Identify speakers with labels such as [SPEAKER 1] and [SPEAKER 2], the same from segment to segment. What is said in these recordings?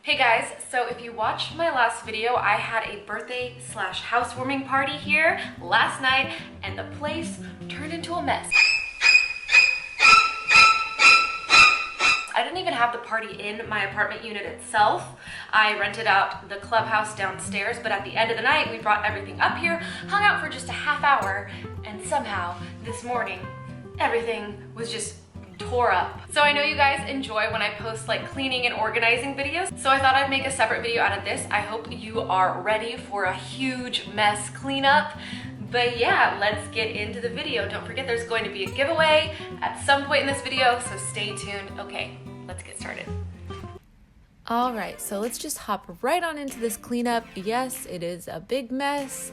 [SPEAKER 1] Hey guys, so if you watched my last video, I had a birthday / housewarming party here last night and the place turned into a mess. I didn't even have the party in my apartment unit itself. I rented out the clubhouse downstairs, but at the end of the night, we brought everything up here, hung out for just a half hour, and somehow this morning, everything was just tore up. So I know you guys enjoy when I post like cleaning and organizing videos, so I thought I'd make a separate video out of this. I hope you are ready for a huge mess cleanup. But yeah, let's get into the video. Don't forget there's going to be a giveaway at some point in this video, so stay tuned. Okay, let's get started. All right, so let's just hop right on into this cleanup. Yes, it is a big mess,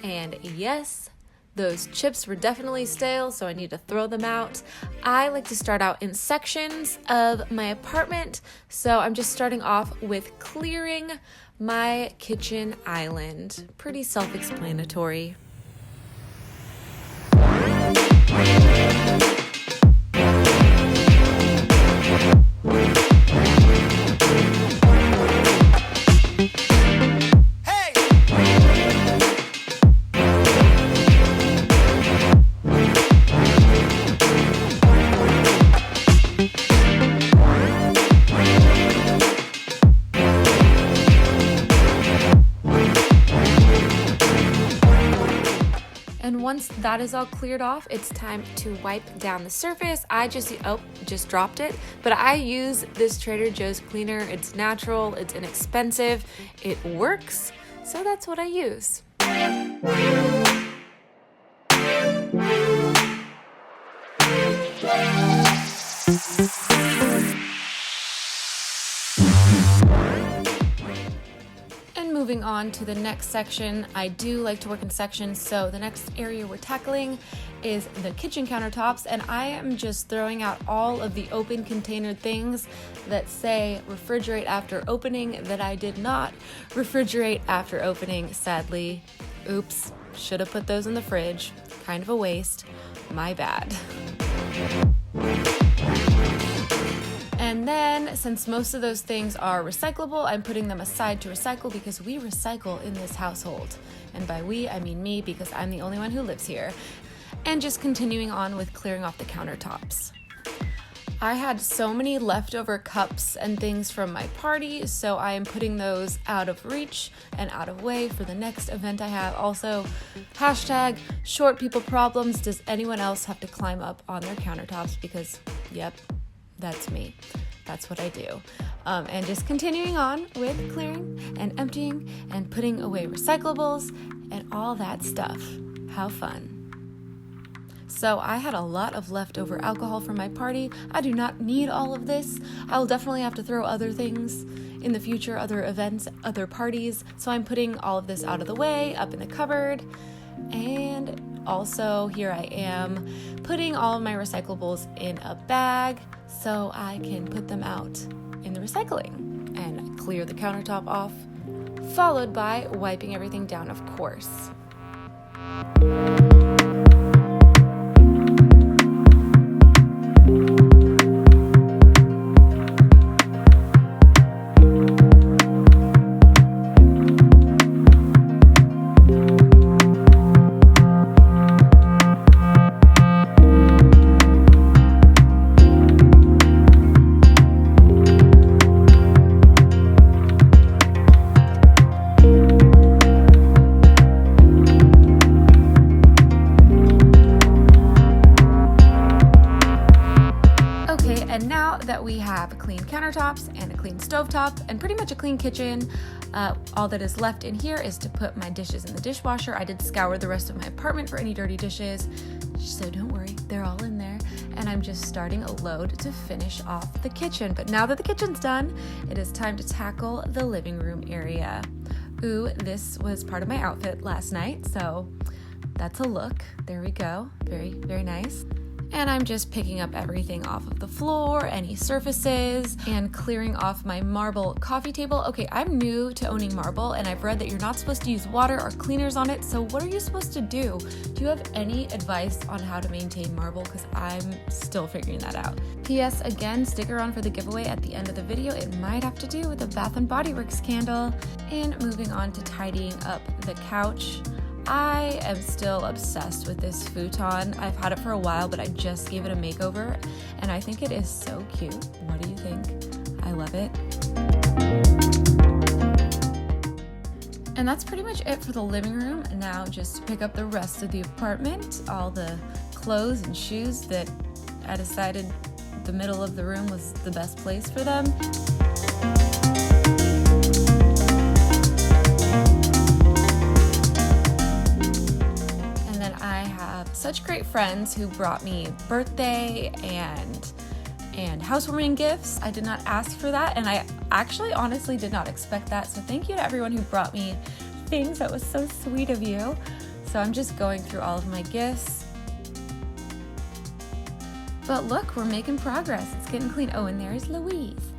[SPEAKER 1] and yes, those chips were definitely stale, so I need to throw them out. I like to start out in sections of my apartment, so I'm just starting off with clearing my kitchen island. Pretty self-explanatory. And once that is all cleared off, it's time to wipe down the surface. I just dropped it, but I use this Trader Joe's cleaner. It's natural, it's inexpensive, it works, so that's what I use. Moving on to the next section, I do like to work in sections, so the next area we're tackling is the kitchen countertops, and I am just throwing out all of the open container things that say refrigerate after opening that I did not refrigerate after opening, sadly. Oops, should have put those in the fridge. Kind of a waste. My bad. And then, since most of those things are recyclable, I'm putting them aside to recycle because we recycle in this household. And by we, I mean me, because I'm the only one who lives here. And just continuing on with clearing off the countertops. I had so many leftover cups and things from my party, so I am putting those out of reach and out of way for the next event I have. Also, hashtag short people problems. Does anyone else have to climb up on their countertops? Because, yep. That's me. That's what I do. And just continuing on with clearing and emptying and putting away recyclables and all that stuff. How fun. So I had a lot of leftover alcohol from my party. I do not need all of this. I'll definitely have to throw other things in the future, other events, other parties. So I'm putting all of this out of the way, up in the cupboard. And also here I am putting all of my recyclables in a bag so I can put them out in the recycling and clear the countertop off, followed by wiping everything down, of course. And now that we have clean countertops and a clean stovetop and pretty much a clean kitchen, all that is left in here is to put my dishes in the dishwasher. I did scour the rest of my apartment for any dirty dishes, so don't worry, they're all in there. And I'm just starting a load to finish off the kitchen. But now that the kitchen's done, it is time to tackle the living room area. Ooh, this was part of my outfit last night, so that's a look. There we go. Very, very nice. and I'm just picking up everything off of the floor, any surfaces, and clearing off my marble coffee table. Okay, I'm new to owning marble, and I've read that you're not supposed to use water or cleaners on it, so what are you supposed to do? Do you have any advice on how to maintain marble? Because I'm still figuring that out. P.S. Again, stick around for the giveaway at the end of the video. It might have to do with a Bath & Body Works candle. And moving on to tidying up the couch. I am still obsessed with this futon. I've had it for a while, but I just gave it a makeover, and I think it is so cute. What do you think? I love it. And that's pretty much it for the living room. Now just to pick up the rest of the apartment, all the clothes and shoes that I decided the middle of the room was the best place for them. Such great friends who brought me birthday and housewarming gifts. I did not ask for that, and I actually honestly did not expect that, so thank you to everyone who brought me things. That was so sweet of you. So I'm just going through all of my gifts. But look, we're making progress. It's getting clean. Oh, and there's Louise.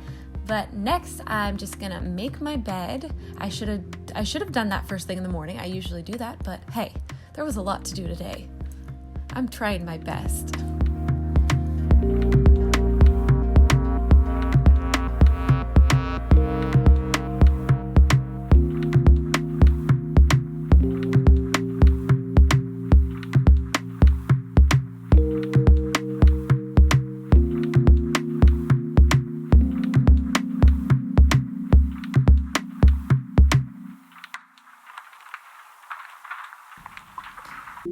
[SPEAKER 1] But next, I'm just gonna make my bed. I should have done that first thing in the morning. I usually do that, but hey, there was a lot to do today. I'm trying my best.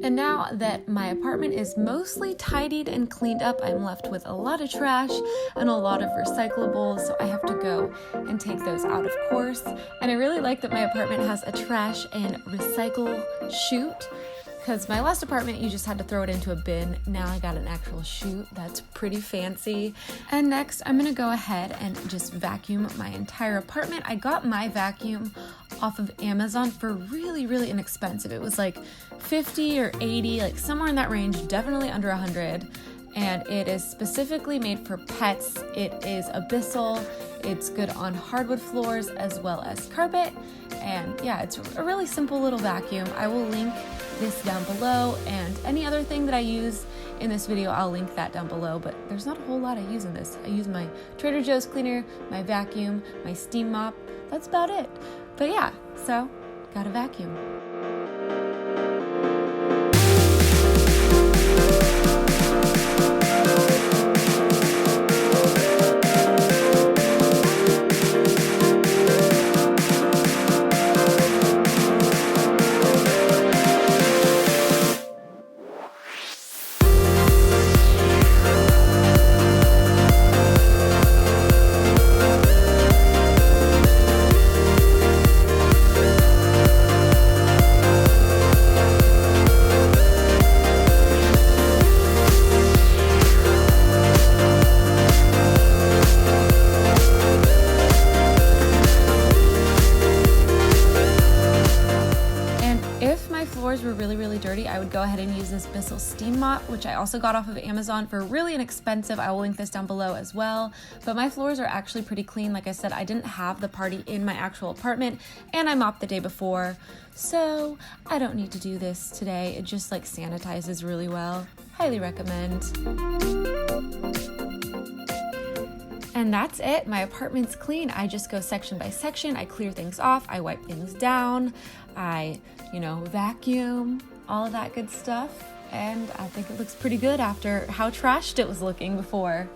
[SPEAKER 1] And now that my apartment is mostly tidied and cleaned up, I'm left with a lot of trash and a lot of recyclables, so I have to go and take those out, of course. And I really like that my apartment has a trash and recycle chute, because my last apartment, you just had to throw it into a bin. Now I got an actual chute. That's pretty fancy. And next, I'm gonna go ahead and just vacuum my entire apartment. I got my vacuum off of Amazon for really, really inexpensive. It was like 50 or 80, like somewhere in that range, definitely under 100. And it is specifically made for pets. It is abyssal. It's good on hardwood floors as well as carpet. And yeah, it's a really simple little vacuum. I will link this down below, and any other thing that I use in this video, I'll link that down below, but there's not a whole lot I use in this. I use my Trader Joe's cleaner, my vacuum, my steam mop. That's about it. But yeah, so got a vacuum. Were really dirty, I would go ahead and use this Bissell steam mop, which I also got off of Amazon for really inexpensive. I will link this down below as well. But my floors are actually pretty clean. Like I said, I didn't have the party in my actual apartment, and I mopped the day before, so I don't need to do this today. It just like sanitizes really well. Highly recommend. And that's it. My apartment's clean. I just go section by section. I clear things off. I wipe things down. I, vacuum, all of that good stuff. And I think it looks pretty good after how trashed it was looking before.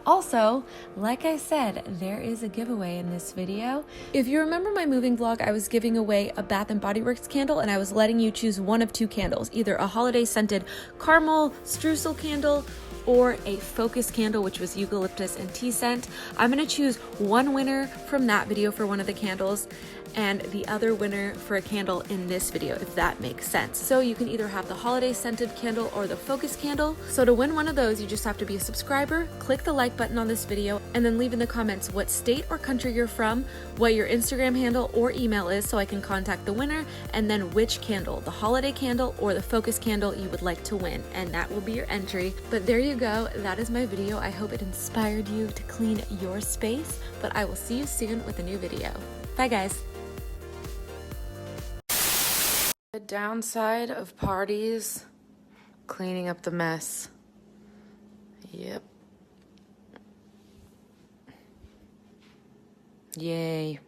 [SPEAKER 1] Also, like I said, there is a giveaway in this video. If you remember my moving vlog, I was giving away a Bath & Body Works candle, and I was letting you choose one of two candles, either a holiday scented caramel streusel candle or a focus candle, which was eucalyptus and tea scent. I'm gonna choose one winner from that video for one of the candles and the other winner for a candle in this video, if that makes sense. So you can either have the holiday scented candle or the focus candle. So to win one of those, you just have to be a subscriber, click the like button on this video, and then leave in the comments what state or country you're from, what your Instagram handle or email is so I can contact the winner, and then which candle, the holiday candle or the focus candle, you would like to win, and that will be your entry. But there you go, that is my video. I hope it inspired you to clean your space, but I will see you soon with a new video. Bye guys. The downside of parties, cleaning up the mess. Yep. Yay.